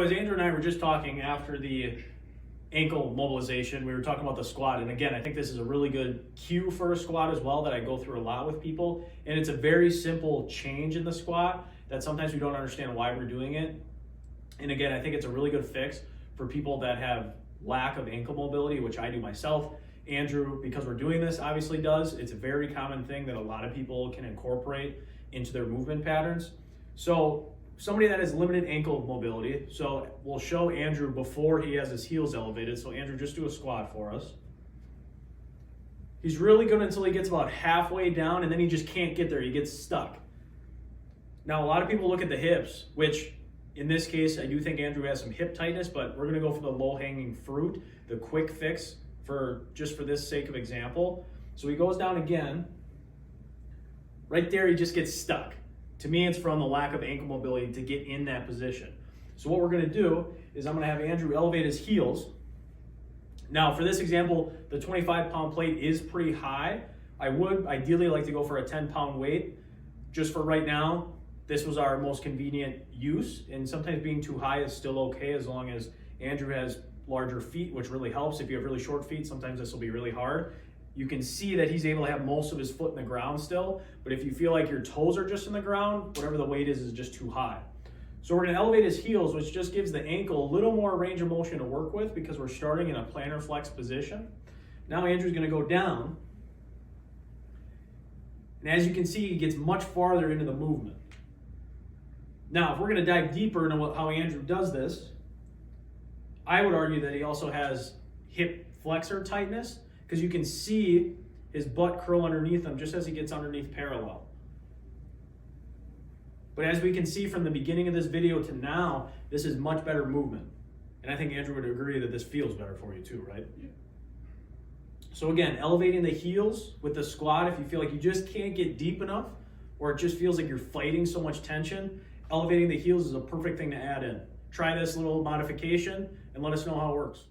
So as Andrew and I were just talking after the ankle mobilization, we were talking about the squat. And again, I think this is a really good cue for a squat as well that I go through a lot with people. And it's a very simple change in the squat that sometimes we don't understand why we're doing it. And again, I think it's a really good fix for people that have lack of ankle mobility, which I do myself. Andrew, because we're doing this, obviously does. It's a very common thing that a lot of people can incorporate into their movement patterns. So somebody that has limited ankle mobility, so we'll show Andrew before he has his heels elevated. So Andrew, just do a squat for us. He's really good until he gets about halfway down, and then he just can't get there. He gets stuck. Now, a lot of people look at the hips, which in this case, I do think Andrew has some hip tightness, but we're gonna go for the low-hanging fruit, the quick fix just for this sake of example. So he goes down again. Right there, he just gets stuck. To me, it's from the lack of ankle mobility to get in that position. So what we're gonna do is I'm gonna have Andrew elevate his heels. Now, for this example, the 25-pound plate is pretty high. I would ideally like to go for a 10-pound weight. Just for right now, this was our most convenient use, and sometimes being too high is still okay as long as Andrew has larger feet, which really helps. If you have really short feet, sometimes this will be really hard. You can see that he's able to have most of his foot in the ground still, but if you feel like your toes are just in the ground, whatever the weight is just too high. So we're gonna elevate his heels, which just gives the ankle a little more range of motion to work with because we're starting in a plantar flex position. Now Andrew's gonna go down, and as you can see, he gets much farther into the movement. Now, if we're gonna dive deeper into how Andrew does this, I would argue that he also has hip flexor tightness because you can see his butt curl underneath him just as he gets underneath parallel. But as we can see from the beginning of this video to now, this is much better movement. And I think Andrew would agree that this feels better for you too, right? Yeah. So again, elevating the heels with the squat, if you feel like you just can't get deep enough or it just feels like you're fighting so much tension, elevating the heels is a perfect thing to add in. Try this little modification and let us know how it works.